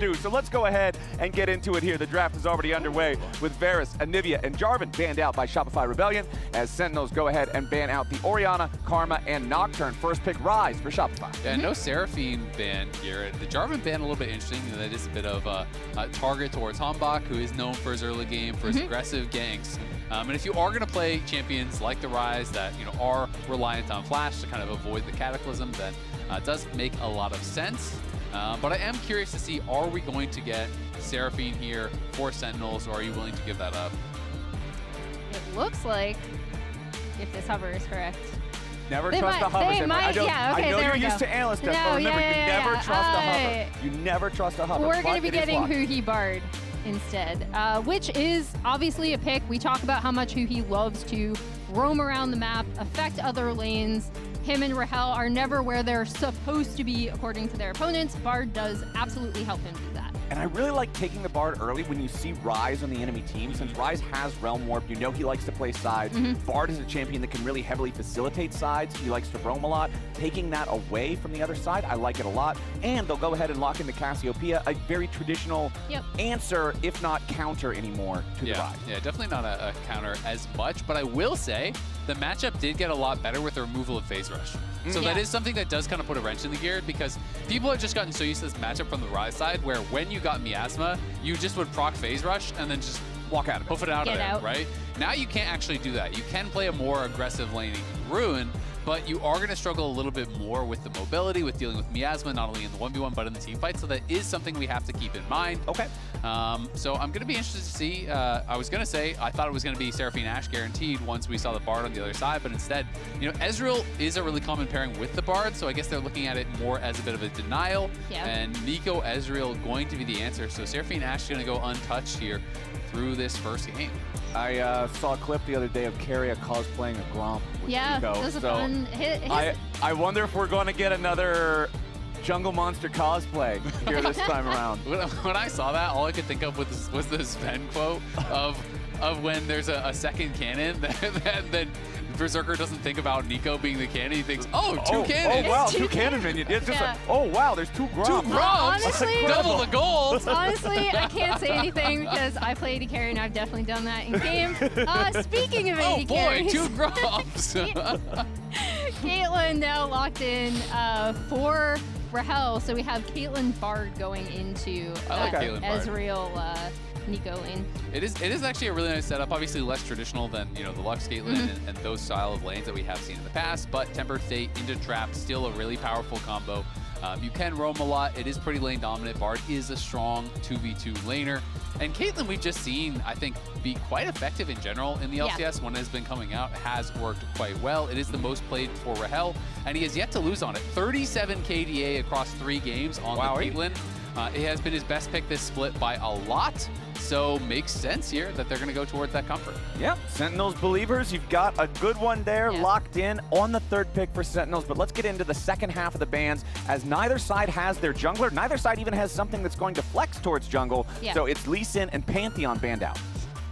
do. So let's go ahead and get into it here. The draft is already underway with Varus, Anivia, and Jarvan banned out by Shopify Rebellion as Sentinels go ahead and ban out the Orianna, Karma, and Nocturne. First pick Ryze for Shopify. Yeah, no Seraphine ban here. The Jarvan ban a little bit interesting. That is a bit of a target towards HamBak, who is known for his early game, for his aggressive ganks. And if you are going to play champions like the Ryze that are reliant on flash to kind of avoid the Cataclysm, then it does make a lot of sense. But I am curious to see, are we going to get Seraphine here for Sentinels, or are you willing to give that up? It looks like, if this hover is correct. Never trust a hover. I know you're used to analyst test, but remember, you never trust a hover. You never trust a hover. We're going to be getting huhi Bard instead, which is obviously a pick. We talk about how much huhi loves to roam around the map, affect other lanes. Him and Rahel are never where they're supposed to be according to their opponents. Bard does absolutely help him do that. And I really like taking the Bard early when you see Ryze on the enemy team. Since Ryze has Realm Warp, you know he likes to play sides. Bard is a champion that can really heavily facilitate sides. He likes to roam a lot. Taking that away from the other side, I like it a lot. And they'll go ahead and lock into Cassiopeia, a very traditional answer, if not counter anymore, to the Ryze. Yeah, definitely not a counter as much, but I will say the matchup did get a lot better with the removal of Phase Rush. So that is something that does kind of put a wrench in the gear, because people have just gotten so used to this matchup from the Ryze side, where when you got Miasma, you just would proc Phase Rush and then just walk out of it. Hoof it out of there, right? Now you can't actually do that. You can play a more aggressive laning Ruin, but you are going to struggle a little bit more with the mobility, with dealing with Miasma, not only in the 1v1, but in the team fight. So that is something we have to keep in mind. Okay. So I'm going to be interested to see. I was going to say, I thought it was going to be Seraphine Ashe guaranteed once we saw the Bard on the other side, but instead, Ezreal is a really common pairing with the Bard, so I guess they're looking at it more as a bit of a denial. And Neeko, Ezreal going to be the answer. So Seraphine Ashe is going to go untouched here through this first game. I saw a clip the other day of Keria cosplaying a Gromp with Neeko. That was a fun hit. I wonder if we're going to get another Jungle Monster cosplay here this time around. When I saw that, all I could think of was the Sven quote of when there's a second cannon that Berserker doesn't think about Neeko being the cannon. He thinks, oh, two cannons. Oh, wow, two cannon minions. It's just oh, wow, there's two Gromps. Two Gromps. Honestly, double the gold. Honestly, I can't say anything because I play AD carry and I've definitely done that in game. Speaking of AD carries. Oh boy, two Gromps. Caitlyn now locked in for Rahel. So we have Caitlyn Bard going into Ezreal Neeko lane. It is actually a really nice setup. Obviously less traditional than the Lux Caitlyn and those style of lanes that we have seen in the past, but Tempered State into Trap, still a really powerful combo. You can roam a lot. It is pretty lane dominant. Bard is a strong 2v2 laner. And Caitlyn, we've just seen, I think, be quite effective in general in the LCS. When it has been coming out, has worked quite well. It is the most played for Rahel, and he has yet to lose on it. 37 KDA across 3 games on the Caitlyn. It has been his best pick this split by a lot. So makes sense here that they're going to go towards that comfort. Yeah, Sentinels believers, you've got a good one there locked in on the 3rd pick for Sentinels. But let's get into the second half of the bans, as neither side has their jungler. Neither side even has something that's going to flex towards jungle. So it's Lee Sin and Pantheon banned out.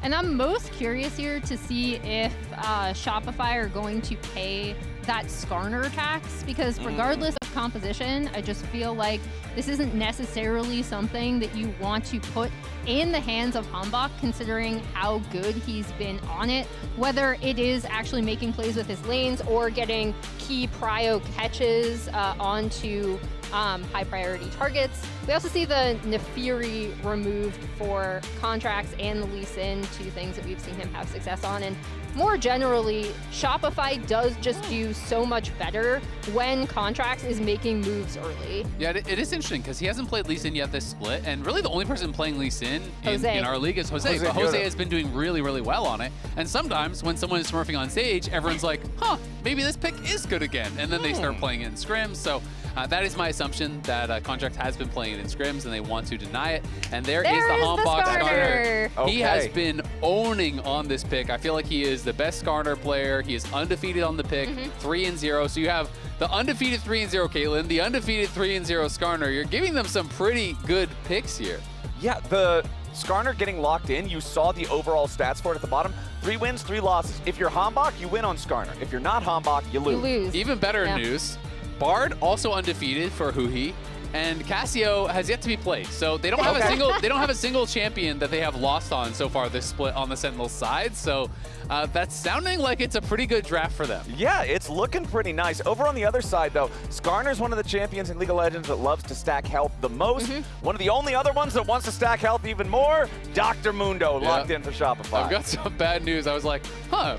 And I'm most curious here to see if Shopify are going to pay that Skarner tax, because regardless of composition, I just feel like this isn't necessarily something that you want to put in the hands of HamBak, considering how good he's been on it, whether it is actually making plays with his lanes or getting key prio catches onto high priority targets. We also see the Nefiri removed for Contractz and the Lee Sin, 2 things that we've seen him have success on. And more generally, Shopify does just do so much better when Contractz is making moves early. Yeah, it is interesting because he hasn't played Lee Sin yet this split, and really the only person playing Lee Sin in our league is Jose. But Jose has been doing really, really well on it. And sometimes when someone is smurfing on stage, everyone's like, huh, maybe this pick is good again. And then they start playing it in scrims. So that is my assumption, that Contractz has been playing it in scrims and they want to deny it. And there is the HamBak Skarner. He has been owning on this pick. I feel like he is the best Skarner player. He is undefeated on the pick, 3-0. So you have the undefeated 3-0 Caitlyn, the undefeated 3-0 Skarner. You're giving them some pretty good picks here. Yeah, the Skarner getting locked in, you saw the overall stats for it at the bottom. 3 wins, 3 losses. If you're HamBak, you win on Skarner. If you're not HamBak, you lose. Even better news, Bard also undefeated for huhi. and Cassio has yet to be played. So they don't have a single champion that they have lost on so far this split on the Sentinels side. So that's sounding like it's a pretty good draft for them. Yeah, it's looking pretty nice. Over on the other side, though, Skarner's one of the champions in League of Legends that loves to stack health the most. One of the only other ones that wants to stack health even more, Dr. Mundo, locked in for Shopify. I've got some bad news. I was like,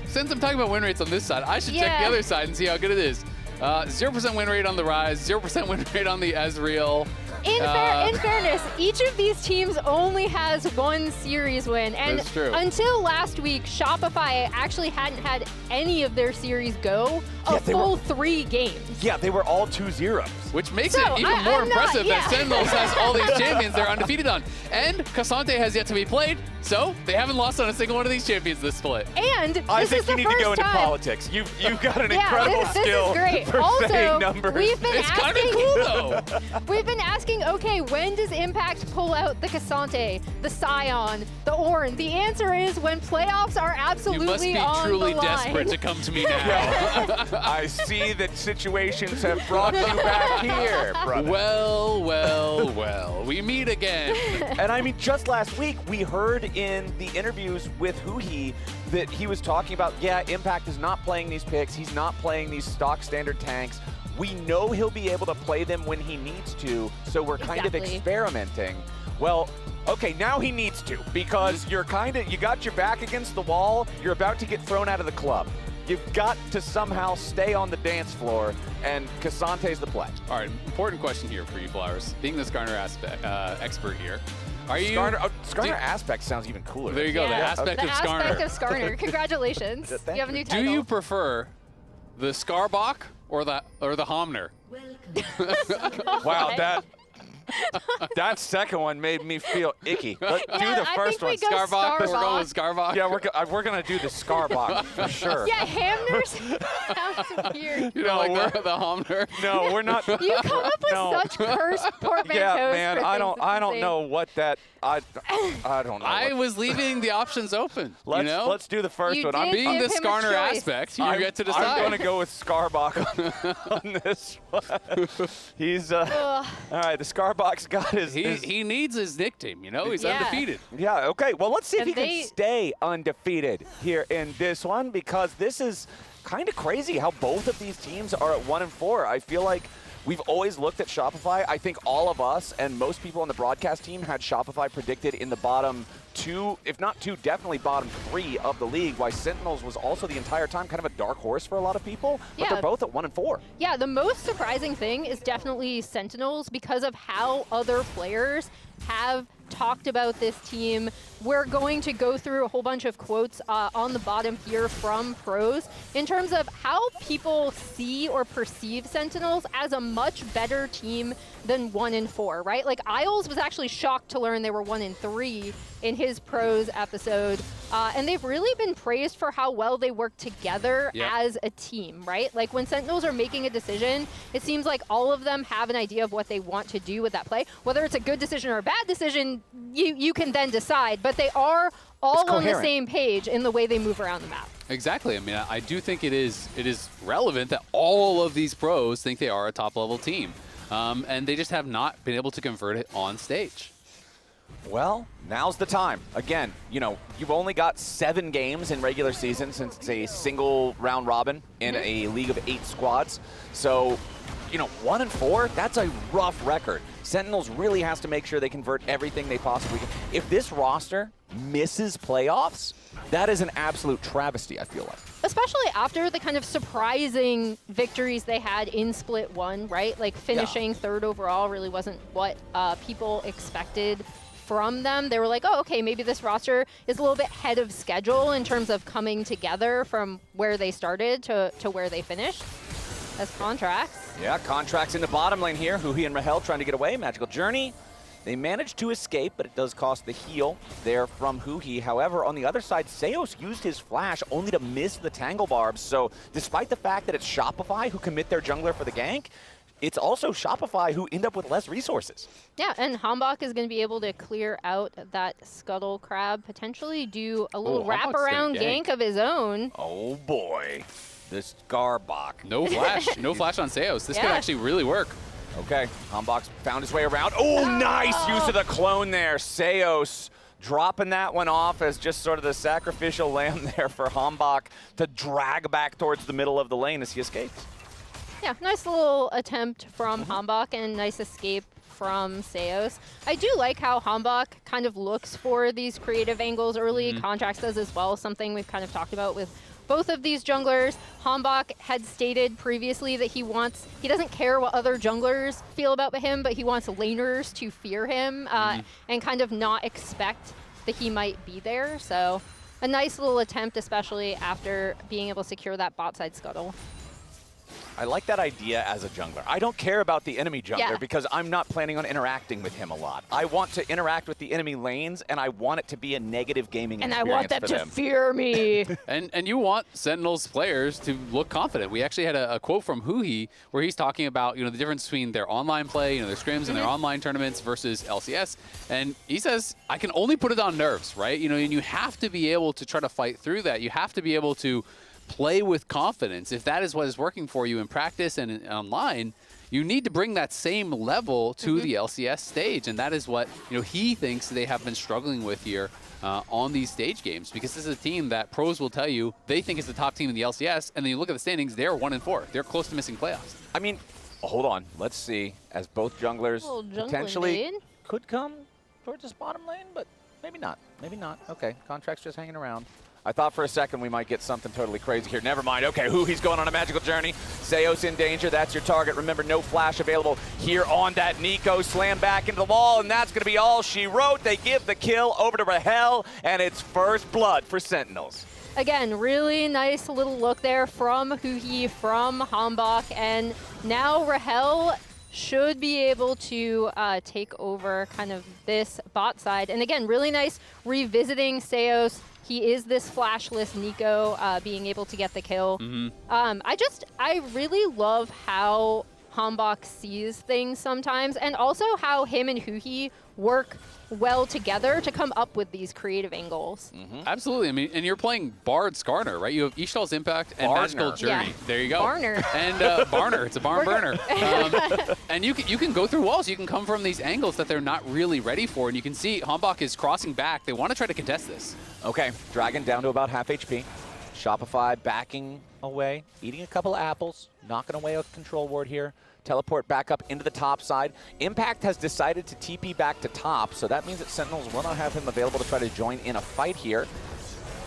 since I'm talking about win rates on this side, I should check the other side and see how good it is. 0% win rate on the Ryze, 0% win rate on the Ezreal. In fairness, each of these teams only has one series win. And until last week, Shopify actually hadn't had any of their series go a full 3 games. Yeah, they were all 2-0s. Which makes it even more impressive that Sentinels has all these champions they're undefeated on. And Ksante has yet to be played, so they haven't lost on a single one of these champions this split. And I think you need to go into politics. You've got an incredible skill for saying numbers. It's kind of cool, though. We've been asking, okay, when does Impact pull out the Ksante, the Sion, the Ornn? The answer is when playoffs are absolutely on the line. You must be truly desperate to come to me now. I see that situations have brought you back here, brother. Well, we meet again. And I mean, just last week, we heard in the interviews with huhi that he was talking about, Impact is not playing these picks. He's not playing these stock standard tanks. We know he'll be able to play them when he needs to, so we're kind of experimenting. Well, okay, now he needs to, because you got your back against the wall. You're about to get thrown out of the club. You've got to somehow stay on the dance floor, and Ksante's the play. All right, important question here for you, Flowers. Being the Skarner expert here, are you... Skarner aspect sounds even cooler. There you go, the aspect of Skarner. The aspect of Skarner. Congratulations. You have a new title. Do you prefer the Skarbok or the Homner? Wow, that second one made me feel icky. Let's do the first one. Skarbok. We're going with Skarbok. Yeah, we're gonna do the Skarbok for sure. Yeah, Hamner sounds weird. You know, like the Homner. No, we're not. You come up with such cursed portmanteaus. Yeah, man, I don't know what that. I don't know. I was leaving the options open. Let's do the first one. I'm being the Skarner aspect. You get to decide. I'm going to go with Skarbok on this one. He's all right. The Skarbok's got his. He needs his nickname. He's undefeated. Yeah. Okay. Well, let's see if he can stay undefeated here in this one, because this is kind of crazy how both of these teams are at 1-4. I feel like we've always looked at Shopify. I think all of us and most people on the broadcast team had Shopify predicted in the bottom 2, if not 2, definitely bottom 3 of the league, while Sentinels was also the entire time kind of a dark horse for a lot of people, but they're both at 1-4. Yeah, the most surprising thing is definitely Sentinels because of how other players have talked about this team. We're going to go through a whole bunch of quotes on the bottom here from pros in terms of how people see or perceive Sentinels as a much better team than 1-4, right? Like Isles was actually shocked to learn they were 1-3 in his pros episode. And they've really been praised for how well they work together as a team, right? Like when Sentinels are making a decision, it seems like all of them have an idea of what they want to do with that play. Whether it's a good decision or a bad decision, you can then decide, but they are all on the same page in the way they move around the map. Exactly. I mean, I do think it is relevant that all of these pros think they are a top-level team, and they just have not been able to convert it on stage. Well, now's the time. Again, you've only got 7 games in regular season since it's a single round robin in a league of 8 squads. So, 1-4, that's a rough record. Sentinels really has to make sure they convert everything they possibly can. If this roster misses playoffs, that is an absolute travesty, I feel like. Especially after the kind of surprising victories they had in Split 1, right? Like finishing 3rd overall really wasn't what people expected from them. They were like, oh, okay, maybe this roster is a little bit ahead of schedule in terms of coming together from where they started to where they finished. As Contractz. Yeah, Contractz in the bottom lane here. huhi and Rahel trying to get away. Magical Journey. They managed to escape, but it does cost the heal there from huhi. However, on the other side, Seos used his flash only to miss the Tangle Barbs. So despite the fact that it's Shopify who commit their jungler for the gank, it's also Shopify who end up with less resources. Yeah, and HamBak is going to be able to clear out that Scuttle Crab, potentially do a little wraparound gank of his own. Oh boy. The Skarbok. No flash. No flash on Seos. This could actually really work. Okay, HamBak found his way around. Oh, nice use of the clone there. Seos dropping that one off as just sort of the sacrificial lamb there for HamBak to drag back towards the middle of the lane as he escapes. Yeah, nice little attempt from HamBak and nice escape from Seos. I do like how HamBak kind of looks for these creative angles early. Contractz does as well, something we've kind of talked about with both of these junglers. HamBak had stated previously that he doesn't care what other junglers feel about him, but he wants laners to fear him and kind of not expect that he might be there. So a nice little attempt, especially after being able to secure that bot side scuttle. I like that idea as a jungler. I don't care about the enemy jungler because I'm not planning on interacting with him a lot. I want to interact with the enemy lanes, and I want it to be a negative gaming experience. And I want them to fear me. and you want Sentinels players to look confident. We actually had a quote from huhi where he's talking about the difference between their online play, their scrims and their online tournaments versus LCS. And he says, I can only put it on nerves, right? And you have to be able to try to fight through that. You have to be able to play with confidence. If that is what is working for you in practice and online, you need to bring that same level to the LCS stage, and that is what he thinks they have been struggling with here on these stage games, because this is a team that pros will tell you they think is the top team in the LCS, and then you look at the standings, they're 1-4. They're close to missing playoffs. I mean, hold on. Let's see, as both junglers potentially could come towards this bottom lane, but maybe not. Maybe not. Okay, Contractz just hanging around. I thought for a second we might get something totally crazy here. Never mind. Okay, huhi's going on a magical journey. Seos in danger. That's your target. Remember, no flash available here on that Neeko. Slam back into the wall, and that's going to be all she wrote. They give the kill over to Rahel, and it's first blood for Sentinels. Again, really nice little look there from huhi, from HamBak, and now Rahel should be able to take over kind of this bot side. And again, really nice revisiting Seos. He is this flashless Neeko, being able to get the kill. I really love how HamBak sees things sometimes, and also how him and huhi work well together to come up with these creative angles. Absolutely. I mean, and you're playing Bard Skarner, right? You have Ishtal's Impact and Magical Journey. Yeah. There you go. Barner. And Barner. It's a barn burner. And you can go through walls. You can come from these angles that they're not really ready for. And you can see HamBak is crossing back. They want to try to contest this. Okay, Dragon down to about half HP. Shopify backing away, eating a couple of apples, knocking away a control ward here. Teleport back up into the top side. Impact has decided to TP back to top, so that means that Sentinels will not have him available to try to join in a fight here.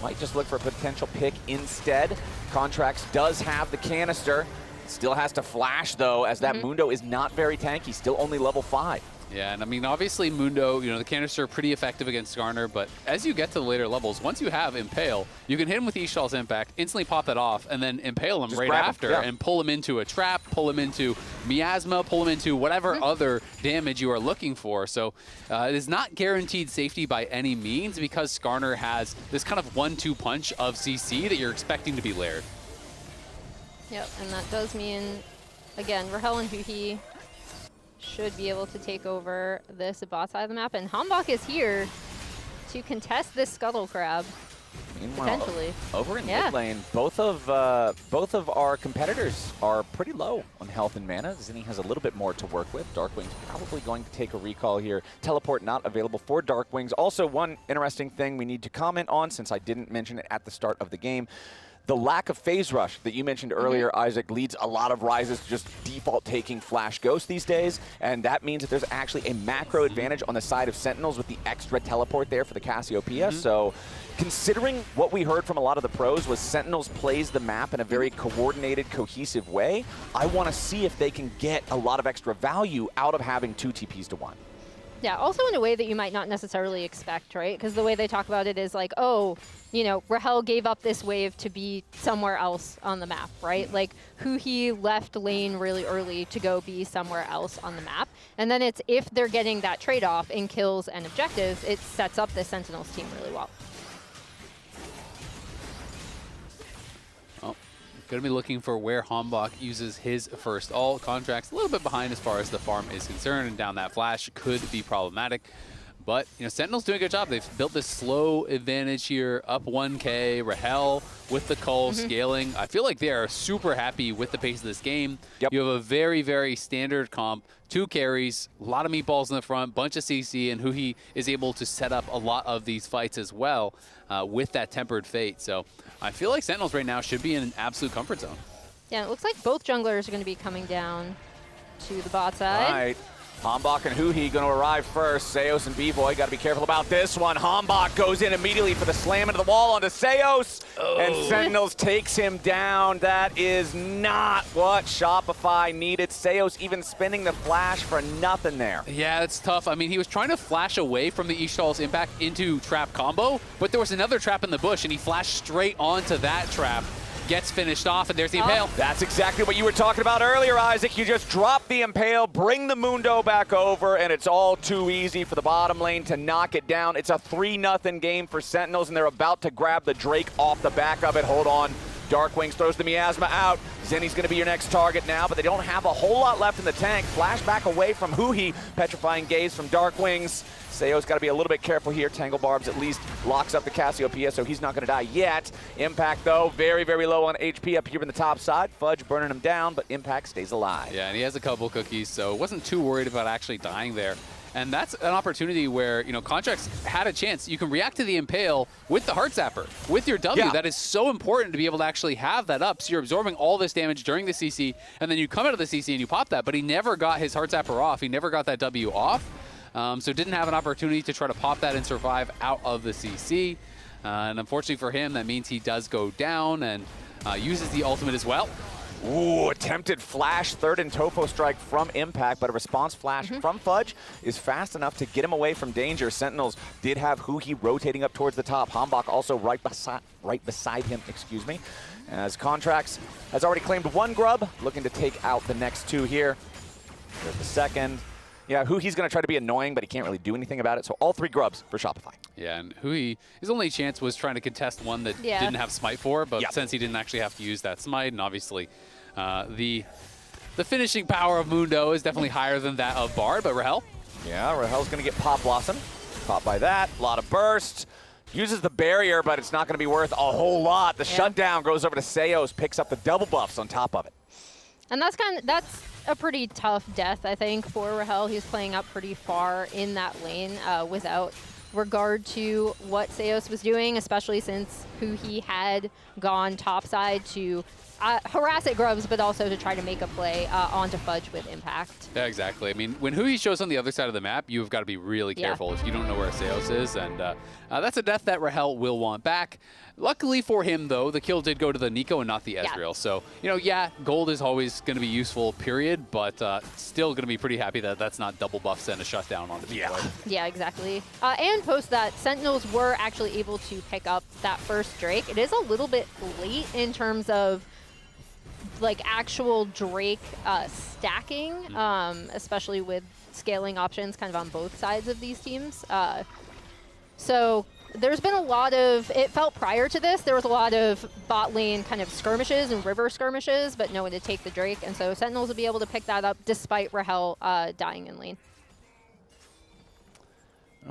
Might just look for a potential pick instead. Contractz does have the canister. Still has to flash, though, as that Mundo is not very tanky, still only level 5. Yeah, and I mean, obviously Mundo, the canister pretty effective against Skarner, but as you get to the later levels, once you have Impale, you can hit him with Ishtal's Impact, instantly pop that off, and then Impale him just right after and pull him into a trap, pull him into miasma, pull him into whatever other damage you are looking for. So it is not guaranteed safety by any means, because Skarner has this kind of 1-2 punch of CC that you're expecting to be layered. Yep, and that does mean, again, Rahel and huhi should be able to take over this bot side of the map, and HamBak is here to contest this Scuttle Crab. Meanwhile, potentially. Over in mid lane, both of our competitors are pretty low on health and mana. Zinie has a little bit more to work with. DARKWINGS probably going to take a recall here. Teleport not available for DARKWINGS. Also, one interesting thing we need to comment on, since I didn't mention it at the start of the game, the lack of phase rush that you mentioned earlier, Isaac, leads a lot of Ryzes to just default taking Flash Ghost these days, and that means that there's actually a macro advantage on the side of Sentinels with the extra teleport there for the Cassiopeia. So considering what we heard from a lot of the pros was Sentinels plays the map in a very coordinated, cohesive way, I want to see if they can get a lot of extra value out of having 2 TPs to 1. Yeah, also in a way that you might not necessarily expect, right? Because the way they talk about it is like, oh, Rahel gave up this wave to be somewhere else on the map, right? Like, huhi left lane really early to go be somewhere else on the map. And then it's, if they're getting that trade-off in kills and objectives, it sets up the Sentinels team really well. Going to be looking for where HamBak uses his first ult. Contractz a little bit behind as far as the farm is concerned, and down that flash could be problematic. But, you know, Sentinels doing a good job. They've built this slow advantage here, up 1K. Rahel with the cull scaling. I feel like they are super happy with the pace of this game. You have a very, very standard comp, 2 carries, a lot of meatballs in the front, bunch of CC, and huhi is able to set up a lot of these fights as well with that tempered fate. So I feel like Sentinels right now should be in an absolute comfort zone. Yeah, it looks like both junglers are going to be coming down to the bot side. All right. HamBak and huhi going to arrive first. Seos and Bvoy got to be careful about this one. HamBak goes in immediately for the slam into the wall onto Seos, and Sentinels takes him down. That is not what Shopify needed. Seos even spinning the flash for nothing there. Yeah, that's tough. I mean, he was trying to flash away from the eStall's impact into trap combo, but there was another trap in the bush, and he flashed straight onto that trap. Gets finished off, and there's the Impale. That's exactly what you were talking about earlier, Isaac. You just drop the Impale, bring the Mundo back over, and it's all too easy for the bottom lane to knock it down. It's a 3-0 game for Sentinels, and they're about to grab the Drake off the back of it. Hold on. DARKWINGS throws the miasma out. Zinie's going to be your next target now, but they don't have a whole lot left in the tank. Flashback away from huhi. Petrifying gaze from DARKWINGS. Seo's got to be a little bit careful here. Tangle Barbs at least locks up the Cassiopeia, so he's not going to die yet. Impact, though, very, very low on HP up here in the top side. Fudge burning him down, but Impact stays alive. Yeah, and he has a couple cookies, so wasn't too worried about actually dying there. And that's an opportunity where, you know, Contractz had a chance. You can react to the Impale with the Heart Zapper, with your W. That is so important to be able to actually have that up. So you're absorbing all this damage during the CC, and then you come out of the CC and you pop that. But he never got his Heart Zapper off. He never got that W off. So didn't have an opportunity to try to pop that and survive out of the CC. And unfortunately for him, that means he does go down and uses the ultimate as well. Ooh, attempted flash, third and Tofo strike from Impact, but a response flash from Fudge is fast enough to get him away from danger. Sentinels did have huhi rotating up towards the top. HamBak also right beside him, excuse me, as Contractz has already claimed 1 grub, looking to take out the next 2 here. There's the second. Yeah, huhi's going to try to be annoying, but he can't really do anything about it, so all 3 grubs for Shopify. Yeah, and huhi, his only chance was trying to contest one that didn't have smite for, but since he didn't actually have to use that smite, and obviously the finishing power of Mundo is definitely higher than that of Bard, but Rahel? Yeah, Rahel's going to get Pop Blossom. Caught by that, a lot of burst. Uses the barrier, but it's not going to be worth a whole lot. The shutdown goes over to Seos, picks up the double buffs on top of it. And that's a pretty tough death, I think, for Rahel. He's playing up pretty far in that lane without regard to what Seos was doing, especially since huhi had gone topside to harass at grubs, but also to try to make a play onto Fudge with Impact. Yeah, exactly. I mean, when huhi shows on the other side of the map, you've got to be really careful if you don't know where Seos is, and that's a death that Rahel will want back. Luckily for him, though, the kill did go to the Neeko and not the Ezreal. So, you know, gold is always going to be useful, period, but still going to be pretty happy that that's not double buffs and a shutdown on the Bvoy. Yeah, exactly. And post that, Sentinels were actually able to pick up that first Drake. It is a little bit late in terms of like actual Drake stacking, especially with scaling options kind of on both sides of these teams. So there's been a lot of, it felt prior to this, there was a lot of bot lane kind of skirmishes and river skirmishes, but no one to take the Drake. And so Sentinels will be able to pick that up despite Rahel dying in lane.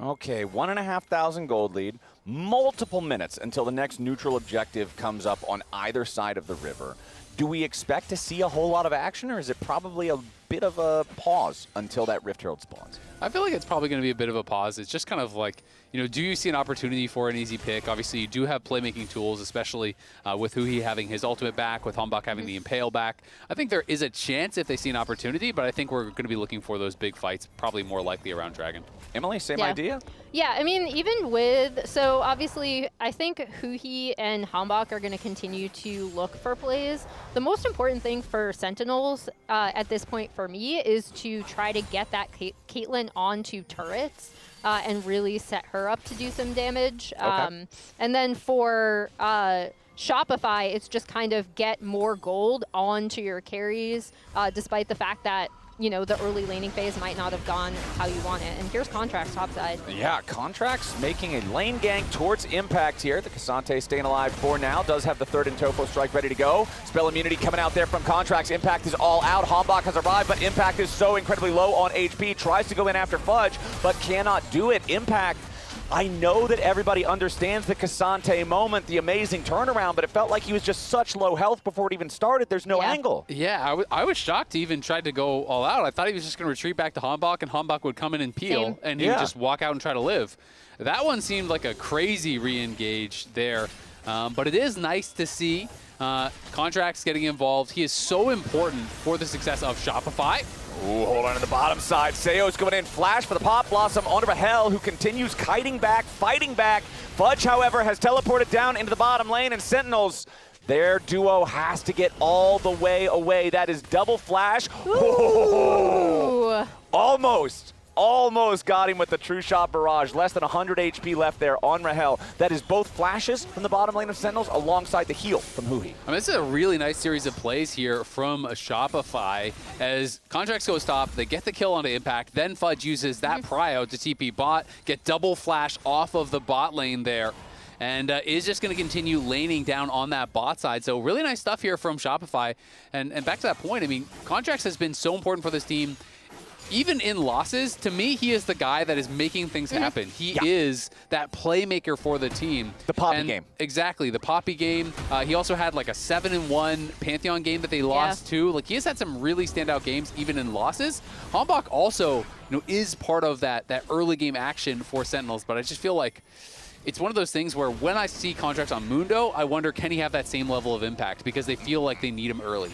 Okay, 1,500 gold lead, multiple minutes until the next neutral objective comes up on either side of the river. Do we expect to see a whole lot of action, or is it probably a bit of a pause until that Rift Herald spawns? I feel like it's probably going to be a bit of a pause. It's just kind of like, you know, do you see an opportunity for an easy pick? Obviously, you do have playmaking tools, especially with huhi having his ultimate back, with HamBak having the Impale back. I think there is a chance if they see an opportunity, but I think we're going to be looking for those big fights, probably more likely around Dragon. Emily, same idea? Yeah, I mean, even with, so obviously, I think huhi and HamBak are going to continue to look for plays. The most important thing for Sentinels at this point for me is to try to get that Caitlyn onto turrets and really set her up to do some damage. And then for Shopify, it's just kind of get more gold onto your carries, despite the fact that you know, the early laning phase might not have gone how you want it. And here's Contractz topside. Yeah, Contractz making a lane gank towards Impact here. The Ksante staying alive for now. Does have the third Intofo strike ready to go. Spell immunity coming out there from Contractz. Impact is all out. HamBak has arrived, but Impact is so incredibly low on HP. Tries to go in after Fudge, but cannot do it. Impact, I know that everybody understands the Ksante moment, the amazing turnaround, but it felt like he was just such low health before it even started. There's no angle. Yeah, I was shocked he even tried to go all out. I thought he was just going to retreat back to HamBak, and HamBak would come in and peel, and he would just walk out and try to live. That one seemed like a crazy re-engage there, but it is nice to see Contractz getting involved. He is so important for the success of Shopify. Ooh, hold on to the bottom side. Seo's coming in. Flash for the Pop Blossom onto Rahel, who continues kiting back, fighting back. Fudge, however, has teleported down into the bottom lane, and Sentinels, their duo has to get all the way away. That is double flash. Ooh. Almost got him with the True Shot Barrage. Less than 100 HP left there on Rahel. That is both flashes from the bottom lane of Sentinels alongside the heal from huhi. I mean, this is a really nice series of plays here from Shopify. As Contractz goes top, they get the kill onto Impact. Then Fudge uses that prio to TP bot, get double flash off of the bot lane there. And is just going to continue laning down on that bot side. So really nice stuff here from Shopify. And back to that point, I mean, Contractz has been so important for this team. Even in losses, to me, he is the guy that is making things happen. He is that playmaker for the team. The Poppy game. Exactly, the Poppy game. He also had like a 7-1 Pantheon game that they lost to. Like, he has had some really standout games, even in losses. HamBak also, is part of that early game action for Sentinels, but I just feel like it's one of those things where when I see Contractz on Mundo, I wonder, can he have that same level of impact? Because they feel like they need him early.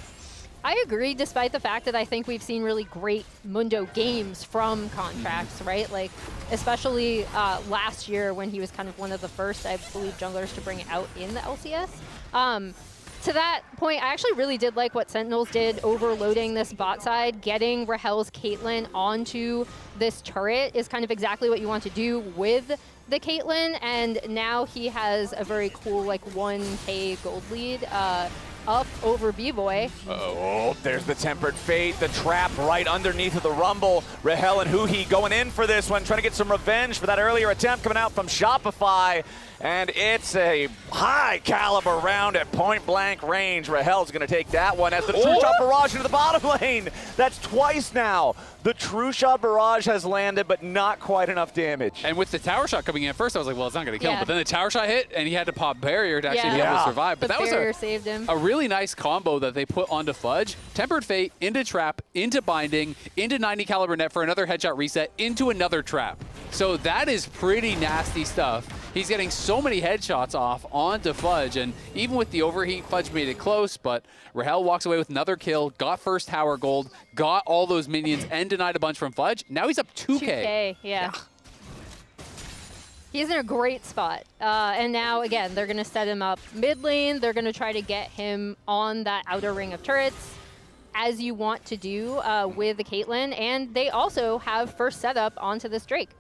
I agree, despite the fact that I think we've seen really great Mundo games from Contractz, right? Like, especially last year when he was kind of one of the first, I believe, junglers to bring it out in the LCS. To that point, I actually really did like what Sentinels did, overloading this bot side. Getting Rahel's Caitlyn onto this turret is kind of exactly what you want to do with the Caitlyn, and now he has a very cool, like, 1K gold lead up over Bvoy. Oh, there's the Tempered Fate, the trap right underneath of the Rumble. Rahel and huhi going in for this one, trying to get some revenge for that earlier attempt coming out from Shopify. And it's a high caliber round at point blank range. Rahel's going to take that one as the True Shot Barrage into the bottom lane. That's twice now. The True Shot Barrage has landed, but not quite enough damage. And with the tower shot coming in at first, I was like, well, it's not going to kill him. But then the tower shot hit, and he had to pop barrier to actually be able to survive. But that was saved him. A really nice combo that they put onto Fudge. Tempered Fate, into trap, into binding, into 90 caliber net for another headshot reset, into another trap. So that is pretty nasty stuff. He's getting so many headshots off onto Fudge, and even with the overheat, Fudge made it close, but Rahel walks away with another kill, got first tower gold, got all those minions, and denied a bunch from Fudge. Now he's up 2K. 2K, yeah. He's in a great spot. And now, again, they're going to set him up mid lane. They're going to try to get him on that outer ring of turrets, as you want to do with the Caitlyn. And they also have first setup onto this Drake.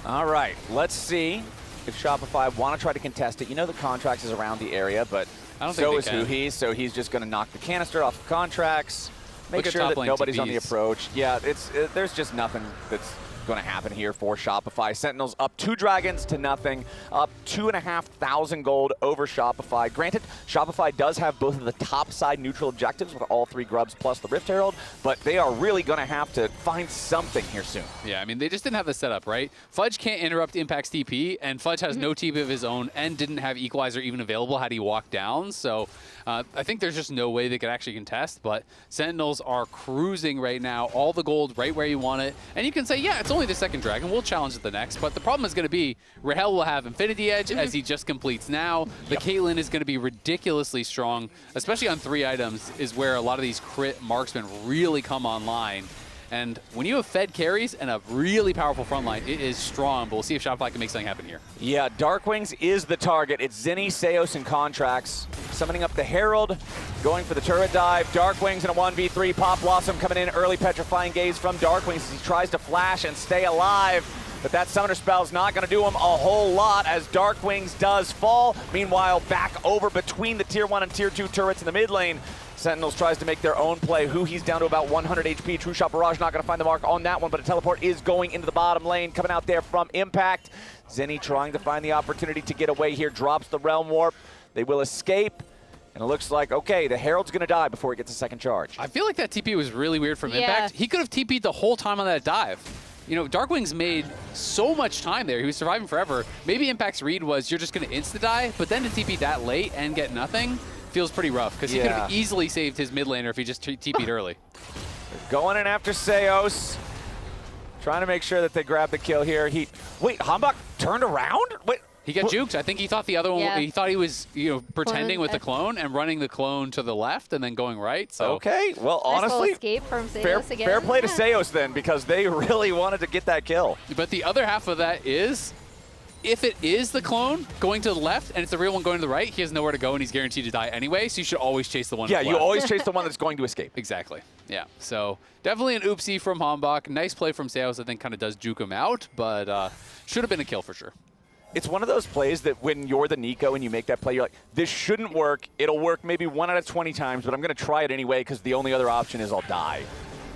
All right, let's see if Shopify want to try to contest it. You know the Contractz is around the area, but so is huhi, so he's just going to knock the canister off of Contractz, make sure that nobody's on the approach. Yeah, there's just nothing that's going to happen here for Shopify. Sentinels up 2 dragons to nothing, up 2,500 gold over Shopify. Granted, Shopify does have both of the top side neutral objectives with all 3 grubs plus the Rift Herald, but they are really going to have to find something here soon. Yeah, I mean, they just didn't have the setup, right? Fudge can't interrupt Impact's TP, and Fudge has no TP of his own and didn't have Equalizer even available had he walked down, so I think there's just no way they could actually contest, but Sentinels are cruising right now, all the gold right where you want it, and you can say, yeah, it's only the second dragon, we'll challenge it the next, but the problem is going to be Rahel will have Infinity Edge as he just completes now. The Caitlyn is going to be ridiculously strong, especially on 3 items is where a lot of these crit marksmen really come online. And when you have fed carries and a really powerful front line, it is strong, but we'll see if Shopify can make something happen here. Yeah, DARKWINGS is the target. It's Zinie, Seos, and Contractz. Summoning up the Herald, going for the turret dive. DARKWINGS in a 1v3. Pop Blossom coming in early, petrifying gaze from DARKWINGS as he tries to flash and stay alive. But that summoner spell is not going to do him a whole lot as DARKWINGS does fall. Meanwhile, back over between the tier 1 and tier 2 turrets in the mid lane. Sentinels tries to make their own play. Huhi's down to about 100 HP. True Shot Barrage not going to find the mark on that one, but a teleport is going into the bottom lane. Coming out there from Impact. Zinie trying to find the opportunity to get away here. Drops the Realm Warp. They will escape. And it looks like, okay, the Herald's going to die before he gets a second charge. I feel like that TP was really weird from Impact. He could have TP'd the whole time on that dive. You know, DARKWINGS made so much time there. He was surviving forever. Maybe Impact's read was you're just going to insta-die, but then to TP that late and get nothing feels pretty rough because he could have easily saved his mid laner if he just TP'd early. They're going in after Seos. Trying to make sure that they grab the kill here. Wait, HamBak turned around? Wait. He got juked. I think he thought the other one. He thought he was, pretending with the clone and running the clone to the left and then going right. So okay, well, honestly, escape from Seos again. Fair play to Seos then, because they really wanted to get that kill. But the other half of that is, if it is the clone going to the left and it's the real one going to the right, he has nowhere to go and he's guaranteed to die anyway. So you should always chase the one. Yeah, to the you left. always chase the one that's going to escape. Exactly. Yeah. So definitely an oopsie from HamBak. Nice play from Seos. I think kind of does juke him out, but should have been a kill for sure. It's one of those plays that when you're the Neeko and you make that play, you're like, this shouldn't work. It'll work maybe 1 out of 20 times, but I'm going to try it anyway because the only other option is I'll die.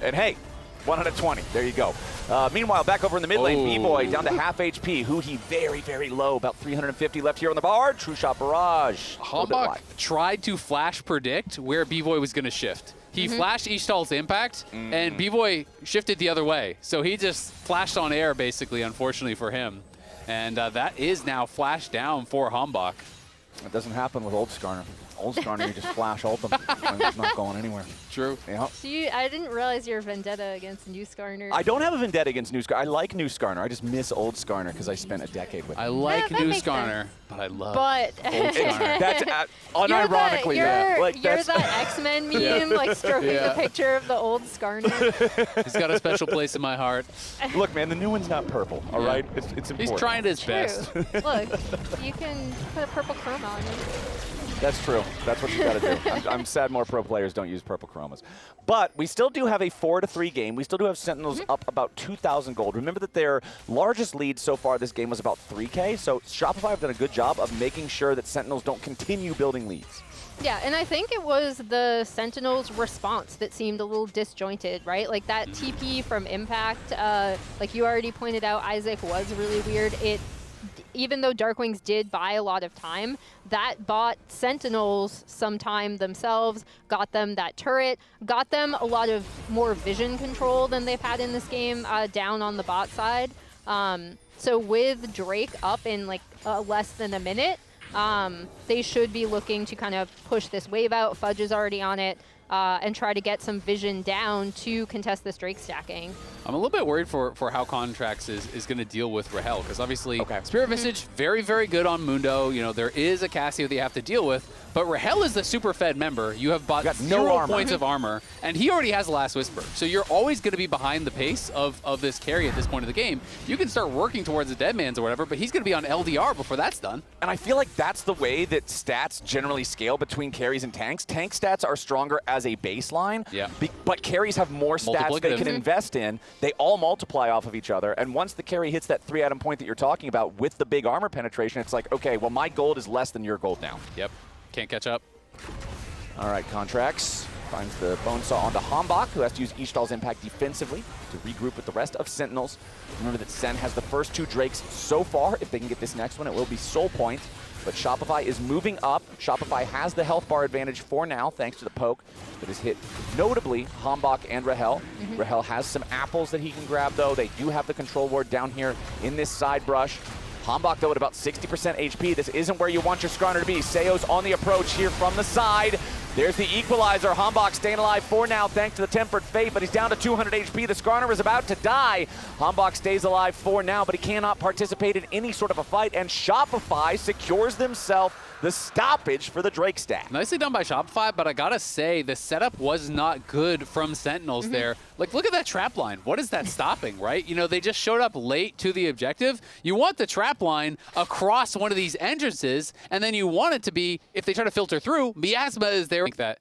And hey, 1 out of 20. There you go. Meanwhile, back over in the mid lane, Bvoy down to half HP. Huhi very, very low, about 350 left here on the board. True Shot Barrage. HamBak tried to flash predict where Bvoy was going to shift. He flashed Ishtal's impact, and Bvoy shifted the other way. So he just flashed on air, basically, unfortunately for him. And that is now flashed down for HamBak. It doesn't happen with old Skarner. Old Skarner, you just flash ult them. It's not going anywhere. True. Yeah. So I didn't realize your vendetta against new Skarner. I don't have a vendetta against new Skarner. I like new Skarner. I just miss old Skarner because I spent a decade with him. I like new Skarner, but I love old Skarner. That's unironically you're that X-Men meme, like stroking the picture of the old Skarner. He's got a special place in my heart. Look, man, the new one's not purple, all right? It's important. He's trying his best. Look, you can put a purple chroma on it. That's true. That's what you got to do. I'm sad more pro players don't use purple chromas. But we still do have a 4-3 game. We still do have Sentinels up about 2,000 gold. Remember that their largest lead so far this game was about 3K. So Shopify have done a good job of making sure that Sentinels don't continue building leads. Yeah, and I think it was the Sentinels' response that seemed a little disjointed, right? Like that TP from Impact, like you already pointed out, Isaac was really weird. Even though DARKWINGS did buy a lot of time, that bought Sentinels some time themselves, got them that turret, got them a lot of more vision control than they've had in this game down on the bot side. So with Drake up in like less than a minute, they should be looking to kind of push this wave out. Fudge is already on it. And try to get some vision down to contest this Drake stacking. I'm a little bit worried for how Contractz is going to deal with Rahel, because obviously Spirit Visage, very, very good on Mundo. You know, there is a Cassio that you have to deal with, but Rahel is the super fed member. You have bought zero points of armor, and he already has the Last Whisper. So you're always going to be behind the pace of this carry at this point of the game. You can start working towards the Deadmans or whatever, but he's going to be on LDR before that's done. And I feel like that's the way that stats generally scale between carries and tanks. Tank stats are stronger as a baseline, but carries have more stats they can invest in. They all multiply off of each other, and once the carry hits that 3-atom point that you're talking about with the big armor penetration, it's like, okay, well, my gold is less than your gold now. Yep, can't catch up. All right, Contractz finds the bone saw onto HamBak, who has to use Ishtal's impact defensively to regroup with the rest of Sentinels. Remember that Sen has the first 2 Drakes so far. If they can get this next one, it will be soul point. But Shopify is moving up. Shopify has the health bar advantage for now, thanks to the poke that has hit notably HamBak and Rahel. Rahel has some apples that he can grab, though. They do have the control ward down here in this side brush. HamBak, though, at about 60% HP. This isn't where you want your Skarner to be. Seos on the approach here from the side. There's the equalizer. HamBak staying alive for now thanks to the Tempered Fate, but he's down to 200 HP. The Skarner is about to die. HamBak stays alive for now, but he cannot participate in any sort of a fight, and Shopify secures themselves the stoppage for the Drake stack. Nicely done by Shopify, but I gotta say, the setup was not good from Sentinels there. Like, look at that trap line. What is that stopping, right? You know, they just showed up late to the objective. You want the trap line across one of these entrances, and then you want it to be, if they try to filter through, Miasma is there. That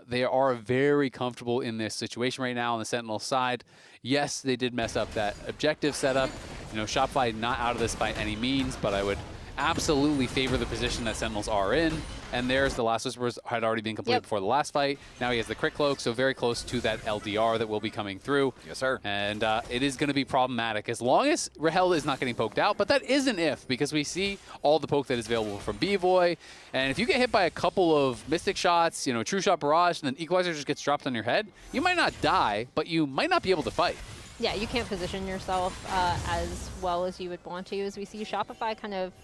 they are very comfortable in this situation right now on the Sentinel side. Yes, they did mess up that objective setup. You know, Shopify not out of this by any means, but I would absolutely favor the position that Sentinels are in. And there's the Last Whispers had already been completed before the last fight. Now he has the Crit Cloak, so very close to that LDR that will be coming through. Yes, sir. And it is going to be problematic as long as Rahel is not getting poked out. But that is an if, because we see all the poke that is available from Bvoy. And if you get hit by a couple of Mystic shots, you know, True Shot Barrage, and then Equalizer just gets dropped on your head, you might not die, but you might not be able to fight. Yeah, you can't position yourself as well as you would want to, as we see Shopify kind of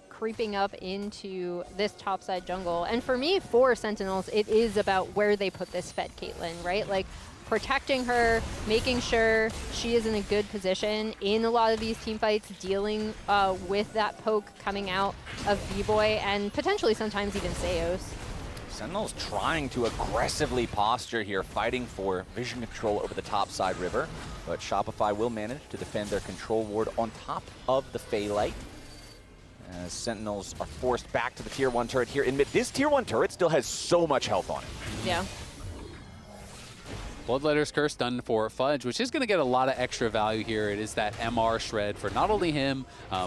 creeping up into this topside jungle. And for me, for Sentinels, it is about where they put this fed Caitlyn, right? Like protecting her, making sure she is in a good position in a lot of these team fights, dealing with that poke coming out of Bvoy and potentially sometimes even Seos. Sentinels trying to aggressively posture here, fighting for vision control over the top side river, but Shopify will manage to defend their control ward on top of the Phaelite. As Sentinels are forced back to the tier 1 turret here in mid. This tier 1 turret still has so much health on it. Yeah. Bloodletter's Curse done for Fudge, which is going to get a lot of extra value here. It is that MR shred for not only him,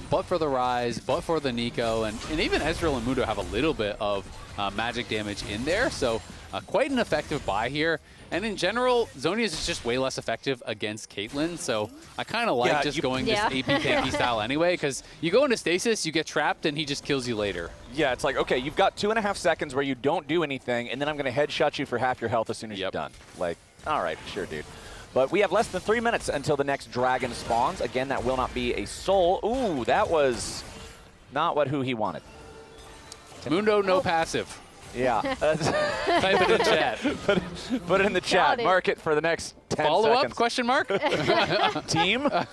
but for the Ryze, but for the Neeko, and even Ezreal and Mundo have a little bit of magic damage in there. So quite an effective buy here. And in general, Zinie is just way less effective against Caitlyn. So I kind of like just going just AP Panky style anyway, because you go into stasis, you get trapped, and he just kills you later. Yeah, it's like, okay, you've got 2.5 seconds where you don't do anything, and then I'm going to headshot you for half your health as soon as you're done. Like, all right, sure, dude. But we have less than 3 minutes until the next dragon spawns. Again, that will not be a soul. Ooh, that was not what huhi wanted. Mundo, no passive. Yeah. Type it in chat. Put it in the chat. Mark it for the next 10 Follow seconds. up, question mark? Team? But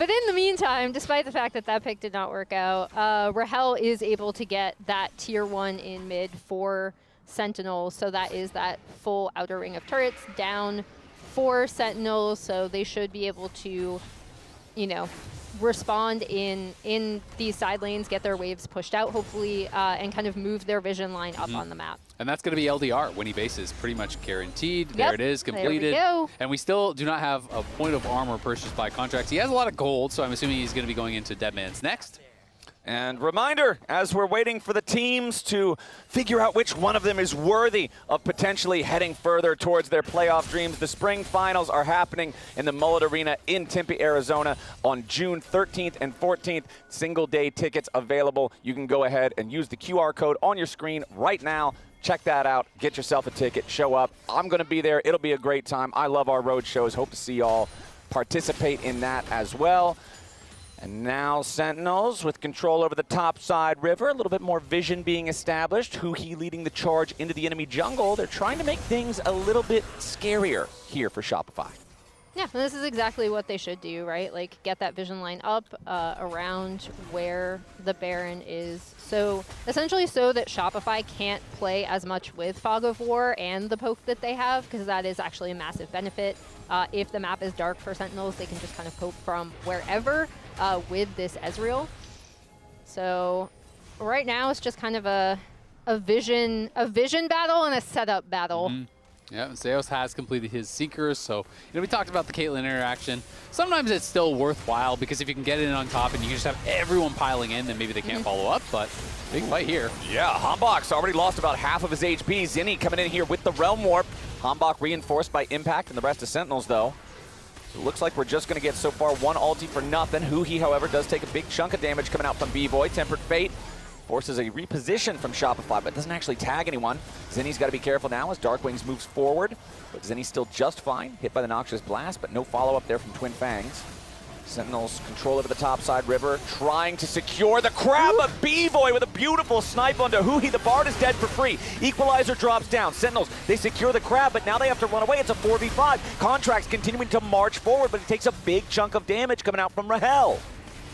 in the meantime, despite the fact that that pick did not work out, Rahel is able to get that tier 1 in mid for Sentinels. So that is that full outer ring of turrets down for Sentinels. So they should be able to, you know, respond in these side lanes, get their waves pushed out, hopefully, and kind of move their vision line up on the map. And that's going to be LDR. Winnie base is pretty much guaranteed. There it is, completed. There we go. And we still do not have a point of armor purchased by Contractz. He has a lot of gold, so I'm assuming he's going to be going into Deadman's next. And reminder, as we're waiting for the teams to figure out which one of them is worthy of potentially heading further towards their playoff dreams, the spring finals are happening in the Mullet Arena in Tempe, Arizona on June 13th and 14th. Single-day tickets available. You can go ahead and use the QR code on your screen right now. Check that out. Get yourself a ticket. Show up. I'm going to be there. It'll be a great time. I love our road shows. Hope to see y'all participate in that as well. And now Sentinels with control over the top side river, a little bit more vision being established. huhi leading the charge into the enemy jungle. They're trying to make things a little bit scarier here for Shopify. Yeah, this is exactly what they should do, right? Like get that vision line up around where the Baron is. So essentially so that Shopify can't play as much with Fog of War and the poke that they have, because that is actually a massive benefit. If the map is dark for Sentinels, they can just kind of poke from wherever with this Ezreal. So right now it's just kind of a vision battle and a setup battle. Yeah, Seos has completed his Seekers, so you know we talked about the Caitlyn interaction. Sometimes it's still worthwhile because if you can get in on top and you can just have everyone piling in, then maybe they can't follow up, but big fight here. Yeah, HamBak's already lost about half of his HP. Zinie coming in here with the Realm Warp. HamBak reinforced by Impact and the rest of Sentinels, though. So it looks like we're just going to get so far one ulti for nothing. huhi, however, does take a big chunk of damage coming out from Bvoy. Tempered Fate forces a reposition from Shopify, but doesn't actually tag anyone. Zinie's got to be careful now as DARKWINGS moves forward, but Zinie's still just fine. Hit by the Noxious Blast, but no follow-up there from Twin Fangs. Sentinels control over the top side river, trying to secure the crab of Bvoy with a beautiful snipe onto huhi. The Bard is dead for free. Equalizer drops down. Sentinels, they secure the crab, but now they have to run away. It's a 4v5. Contractz continuing to march forward, but he takes a big chunk of damage coming out from Rahel.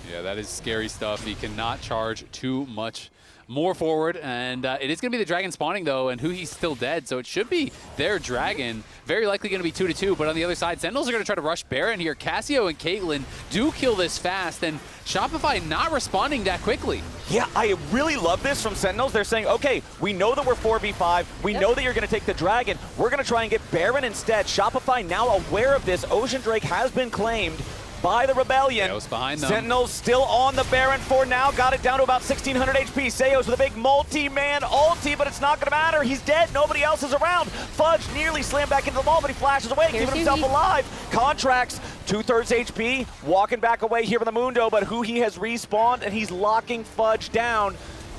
Yeah, that is scary stuff. He cannot charge too much more forward, and it is going to be the dragon spawning, though, and huhi's still dead, so it should be their dragon. Very likely going to be 2-2, but on the other side, Sentinels are going to try to rush Baron here. Cassio and Caitlyn do kill this fast, and Shopify not responding that quickly. Yeah, I really love this from Sentinels. They're saying, okay, we know that we're 4v5. We know that you're going to take the dragon. We're going to try and get Baron instead. Shopify now aware of this. Ocean Drake has been claimed. by the Rebellion. Seos behind them. Sentinels still on the Baron for now. Got it down to about 1,600 HP. Seos with a big multi-man ulti, but it's not going to matter. He's dead. Nobody else is around. Fudge nearly slammed back into the wall, but he flashes away, keeping himself alive. Contractz, 2/3 HP, walking back away here with the Mundo, but huhi has respawned, and he's locking Fudge down.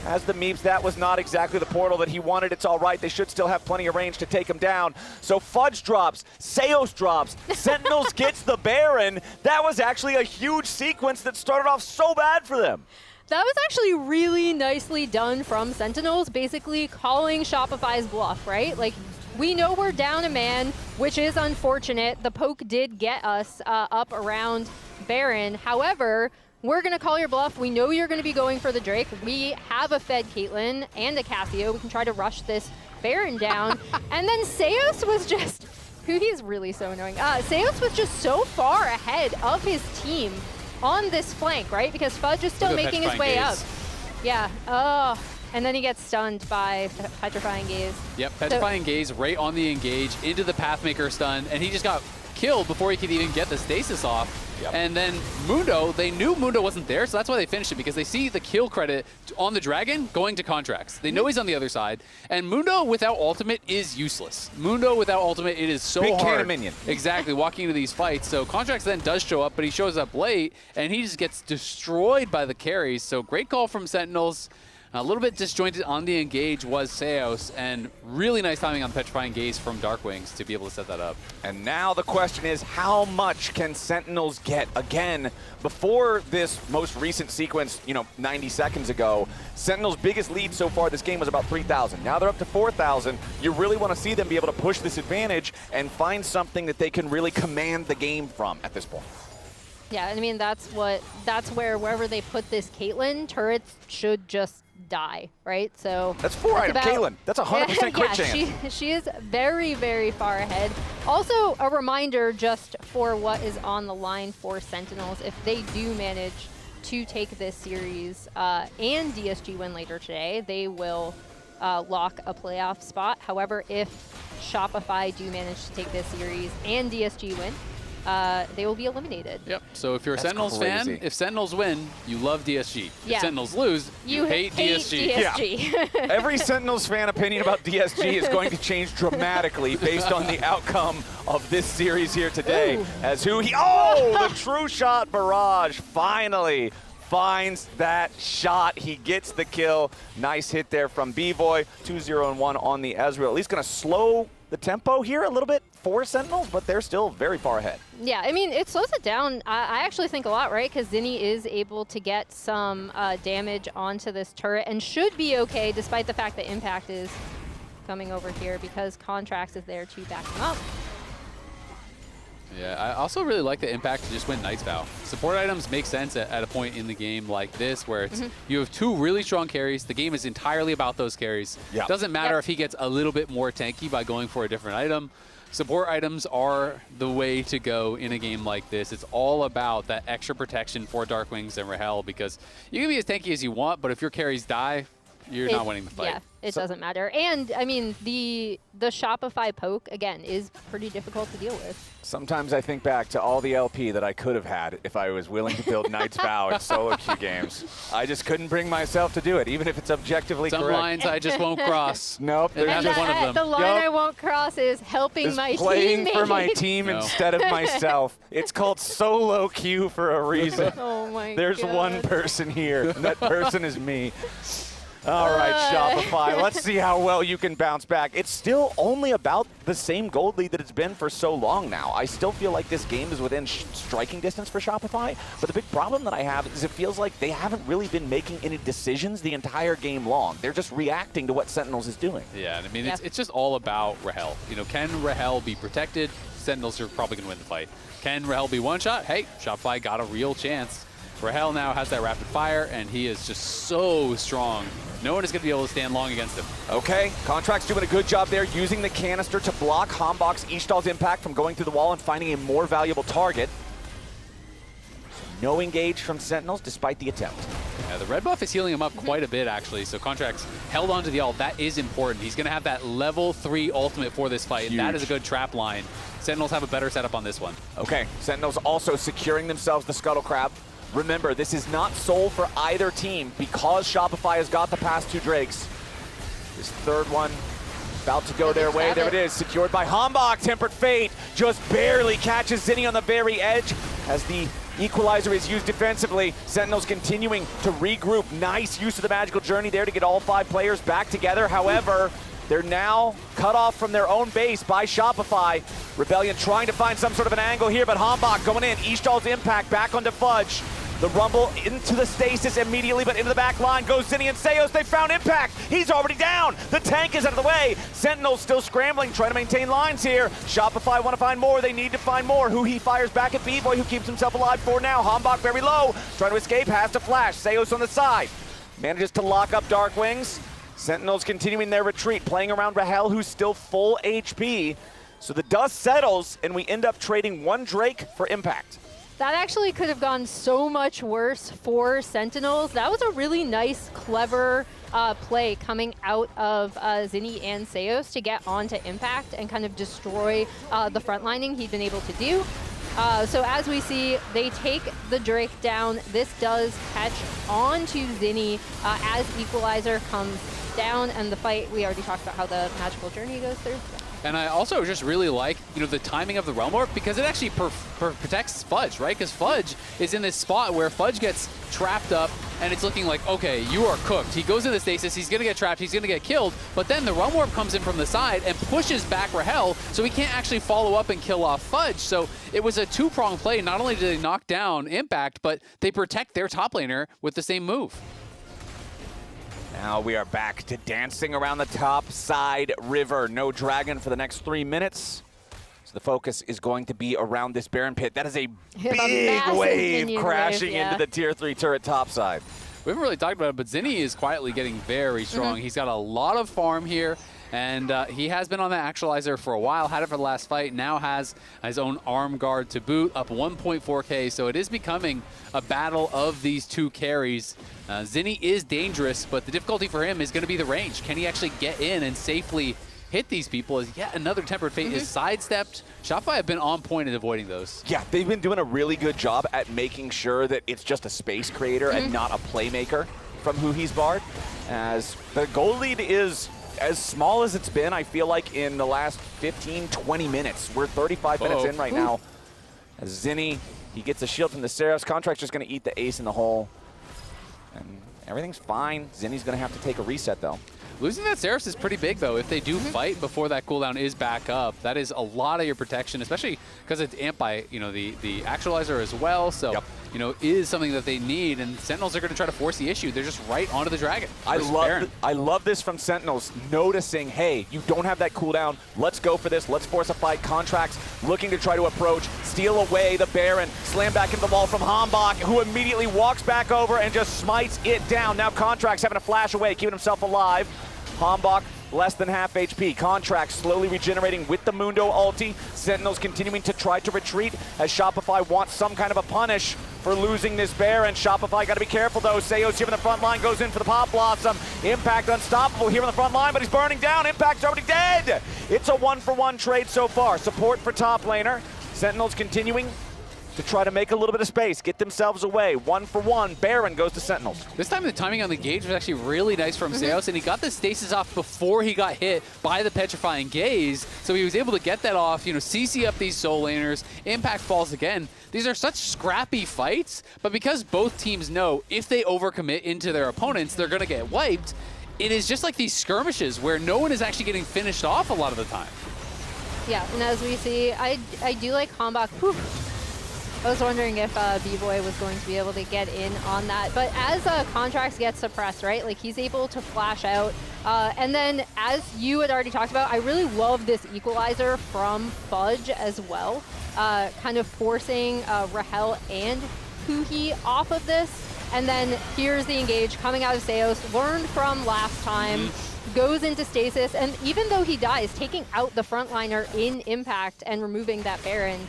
As the Meeps, that was not exactly the portal that he wanted. It's all right. They should still have plenty of range to take him down. So Fudge drops, Seos drops, Sentinels gets the Baron. That was actually a huge sequence that started off so bad for them. That was actually really nicely done from Sentinels, basically calling Shopify's bluff, right? Like, we know we're down a man, which is unfortunate. The poke did get us up around Baron. However, we're going to call your bluff. We know you're going to be going for the Drake. We have a fed Caitlyn and a Cassio. We can try to rush this Baron down. And then Seos was just... He's really so annoying. Seos was just so far ahead of his team on this flank, right? Because Fudge is still making his way up. Yeah. Oh. And then he gets stunned by Petrifying Gaze. Yep, Petrifying Gaze right on the engage into the Pathmaker stun, and he just got killed before he could even get the stasis off. Yep. And then Mundo, they knew Mundo wasn't there, so that's why they finished it, because they see the kill credit on the Dragon going to Contractz. They know he's on the other side, and Mundo without ultimate is useless. Mundo without ultimate, it is so hard. Big cannon minion. Exactly, walking into these fights. So Contractz then does show up, but he shows up late, and he just gets destroyed by the carries. So great call from Sentinels. A little bit disjointed on the engage was Seos, and really nice timing on Petrifying Gaze from DARKWINGS to be able to set that up. And now the question is, how much can Sentinels get? Again, before this most recent sequence, 90 seconds ago, Sentinels' biggest lead so far this game was about 3,000. Now they're up to 4,000. You really want to see them be able to push this advantage and find something that they can really command the game from at this point. Yeah, I mean, that's where wherever they put this Caitlyn, turrets should just die, right? So that's 4-item Caitlyn. That's 100% crit chance. She is very, very far ahead. Also, a reminder just for what is on the line for Sentinels. If they do manage to take this series and DSG win later today, they will lock a playoff spot. However, if Shopify do manage to take this series and DSG win, they will be eliminated. Yep. So if you're a Sentinels fan, if Sentinels win, you love DSG. Yeah. If Sentinels lose, you hate DSG. Yeah. Every Sentinels fan opinion about DSG is going to change dramatically based on the outcome of this series here today. Ooh. As the true shot barrage finally finds that shot. He gets the kill. Nice hit there from Bvoy. 2-0-1 on the Ezreal. At least going to slow the tempo here a little bit for Sentinels, but they're still very far ahead. Yeah, I mean, it slows it down, I actually think a lot, right? Because Zinie is able to get some damage onto this turret and should be okay, despite the fact that Impact is coming over here because Contractz is there to back him up. Yeah, I also really like the Impact to just win Knight's Vow. Support items make sense at a point in the game like this where it's you have two really strong carries. The game is entirely about those carries. Yep. Doesn't matter if he gets a little bit more tanky by going for a different item. Support items are the way to go in a game like this. It's all about that extra protection for DARKWINGS and Rahel, because you can be as tanky as you want, but if your carries die, you're not winning the fight. Yeah, it doesn't matter. And, I mean, the Shopify poke, again, is pretty difficult to deal with. Sometimes I think back to all the LP that I could have had if I was willing to build Knight's Vow in solo queue games. I just couldn't bring myself to do it, even if it's objectively correct. Some lines I just won't cross. Nope. There's just one of them. The line I won't cross is helping my team. Playing for my team instead of myself. It's called solo queue for a reason. Oh my There's God. one person here. And that person is me. All right, Shopify, let's see how well you can bounce back. It's still only about the same gold lead that it's been for so long now. I still feel like this game is within striking distance for Shopify, but the big problem that I have is it feels like they haven't really been making any decisions the entire game long. They're just reacting to what Sentinels is doing. Yeah, I mean, it's just all about Rahel. Can Rahel be protected? Sentinels are probably going to win the fight. Can Rahel be one-shot? Hey, Shopify got a real chance. Rahel now has that rapid fire, and he is just so strong. No one is going to be able to stand long against him. Okay, Contractz doing a good job there, using the canister to block HamBak's Ishtal's impact from going through the wall and finding a more valuable target. No engage from Sentinels despite the attempt. Yeah, the red buff is healing him up quite a bit, actually. So Contractz held onto the ult. That is important. He's going to have that level 3 ultimate for this fight, and that is a good trap line. Sentinels have a better setup on this one. Okay, Sentinels also securing themselves the Scuttle Crab. Remember, this is not sold for either team because Shopify has got the past 2 Drakes. This third one about to go their way. There it is, secured by HamBak. Tempered Fate just barely catches Zinie on the very edge as the equalizer is used defensively. Sentinels continuing to regroup. Nice use of the magical journey there to get all 5 players back together. However, they're now cut off from their own base by Shopify. Rebellion trying to find some sort of an angle here, but HamBak going in. Ishtal's impact back onto Fudge. The rumble into the stasis immediately, but into the back line goes Zinie and Seos. They found impact. He's already down. The tank is out of the way. Sentinels still scrambling, trying to maintain lines here. Shopify want to find more. They need to find more. Huhi fires back at Bvoy, who keeps himself alive for now. HamBak very low, trying to escape, has to flash. Seos on the side. Manages to lock up DARKWINGS. Sentinels continuing their retreat, playing around Rahel, who's still full HP. So the dust settles, and we end up trading 1 Drake for impact. That actually could have gone so much worse for Sentinels. That was a really nice, clever play coming out of Zinie and Seos to get onto impact and kind of destroy the frontlining he'd been able to do. So as we see, they take the Drake down. This does catch onto Zinie as Equalizer comes down, and the fight, we already talked about how the magical journey goes through. And I also just really like, the timing of the Realm Warp, because it actually protects Fudge, right? Because Fudge is in this spot where Fudge gets trapped up, and it's looking like, okay, you are cooked. He goes into stasis, he's going to get trapped, he's going to get killed, but then the Realm Warp comes in from the side and pushes back Rahel, so he can't actually follow up and kill off Fudge. So it was a 2-pronged play. Not only did they knock down Impact, but they protect their top laner with the same move. Now we are back to dancing around the top side river. No dragon for the next 3 minutes. So the focus is going to be around this Baron pit. That is a big wave crashing into the tier 3 turret top side. We haven't really talked about it, but Zinie is quietly getting very strong. He's got a lot of farm here, and he has been on that actualizer for a while, had it for the last fight, now has his own arm guard to boot, up 1.4k, so it is becoming a battle of these 2 carries. Zinie is dangerous, but the difficulty for him is going to be the range. Can he actually get in and safely hit these people as yet another Tempered Fate is sidestepped? Shopify have been on point at avoiding those. Yeah, they've been doing a really good job at making sure that it's just a space creator and not a playmaker from Huhi's Bard, as the goal lead is as small as it's been, I feel like, in the last 15, 20 minutes. We're 35 minutes in right now. As Zinie, he gets a shield from the Seraphs. Contractz just going to eat the ace in the hole. And everything's fine. Zinie's going to have to take a reset, though. Losing that Seraphs is pretty big, though. If they do fight before that cooldown is back up, that is a lot of your protection, especially because it's amped by, the actualizer as well. So, is something that they need, and Sentinels are going to try to force the issue. They're just right onto the dragon. I love this from Sentinels, noticing, hey, you don't have that cooldown. Let's go for this. Let's force a fight. Contractz looking to try to approach, steal away the Baron, slam back into the wall from HamBak, who immediately walks back over and just smites it down. Now Contractz having to flash away, keeping himself alive. HamBak less than half HP. Contractz slowly regenerating with the Mundo ulti. Sentinels continuing to try to retreat as Shopify wants some kind of a punish for losing this Baron. Shopify got to be careful, though. Seos here in the front line goes in for the Pop Blossom. Impact unstoppable here on the front line, but he's burning down. Impact's already dead. It's a 1-for-1 trade so far. Support for top laner. Sentinels continuing to try to make a little bit of space, get themselves away. 1-for-1, Baron goes to Sentinels. This time the timing on the gauge was actually really nice from Seos, and he got the stasis off before he got hit by the Petrifying Gaze, so he was able to get that off, CC up these soul laners. Impact falls again. These are such scrappy fights, but because both teams know if they overcommit into their opponents, they're going to get wiped, it is just like these skirmishes where no one is actually getting finished off a lot of the time. Yeah, and as we see, I do like HamBak. I was wondering if Bvoy was going to be able to get in on that. But as Contractz gets suppressed, right, like he's able to flash out. And then as you had already talked about, I really love this equalizer from Fudge as well. Kind of forcing Rahel and huhi off of this. And then here's the engage coming out of Seos, learned from last time, goes into stasis. And even though he dies, taking out the frontliner in Impact and removing that Baron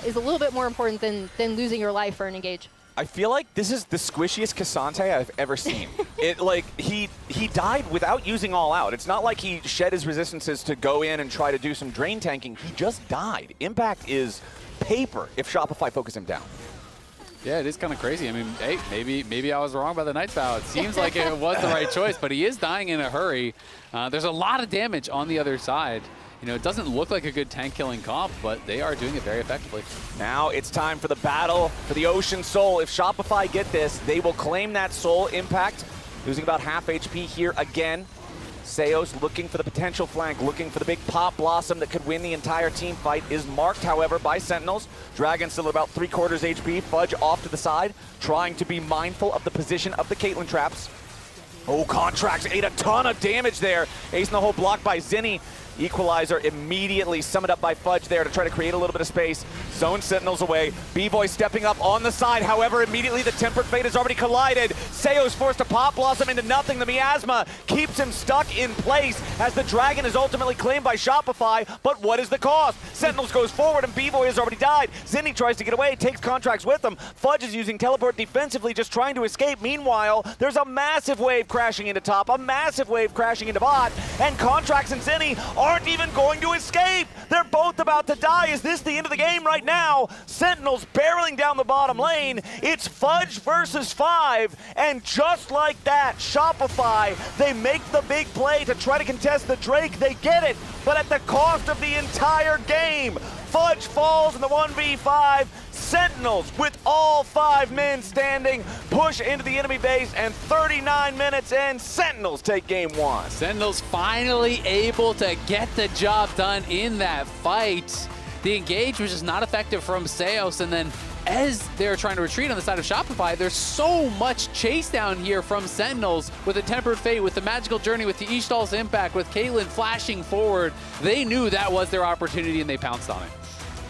is a little bit more important than losing your life for an engage. I feel like this is the squishiest Ksante I've ever seen. He died without using all out. It's not like he shed his resistances to go in and try to do some drain tanking. He just died. Impact is paper if Shopify focus him down. Yeah, it is kind of crazy. I mean, hey, maybe I was wrong about the Knight's Vow. It seems like it was the right choice, but he is dying in a hurry. There's a lot of damage on the other side. You know, it doesn't look like a good tank-killing comp, but they are doing it very effectively. Now it's time for the battle for the Ocean Soul. If Shopify get this, they will claim that soul. Impact losing about half HP here again. Seos looking for the potential flank, looking for the big pop blossom that could win the entire team fight, is marked, however, by Sentinels. Dragon still at about 3/4 HP. Fudge off to the side, trying to be mindful of the position of the Caitlyn traps. Oh, Contractz ate a ton of damage there. Ace in the hole blocked by Zinie. Equalizer immediately summoned up by Fudge there to try to create a little bit of space. Zone Sentinels away. Bvoy stepping up on the side. However, immediately the Tempered Fate has already collided. Seo's forced to pop blossom into nothing. The miasma keeps him stuck in place as the Dragon is ultimately claimed by Shopify. But what is the cost? Sentinels goes forward and Bvoy has already died. Zinie tries to get away, takes Contractz with him. Fudge is using teleport defensively, just trying to escape. Meanwhile, there's a massive wave crashing into top, a massive wave crashing into bot, and Contractz and Zinie aren't even going to escape. They're both about to die. Is this the end of the game right now? Sentinels barreling down the bottom lane. It's Fudge versus 5, and just like that, Shopify, they make the big play to try to contest the Drake. They get it, but at the cost of the entire game. Fudge falls in the 1v5. Sentinels, with all 5 men standing, push into the enemy base, and 39 minutes in, Sentinels take game 1. Sentinels finally able to get the job done in that fight. The engage was just not effective from Seos, and then as they're trying to retreat on the side of Shopify, there's so much chase down here from Sentinels with the Tempered Fate, with the Magical Journey, with the Ishtal's Impact, with Caitlyn flashing forward. They knew that was their opportunity, and they pounced on it.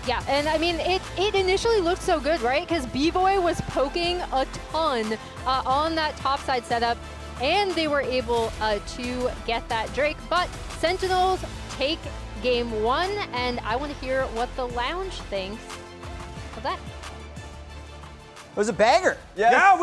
Yeah, and I mean, it initially looked so good, right? Because Bvoy was poking a ton on that topside setup, and they were able to get that Drake. But Sentinels take game 1, and I want to hear what the lounge thinks of that. It was a banger. Yeah.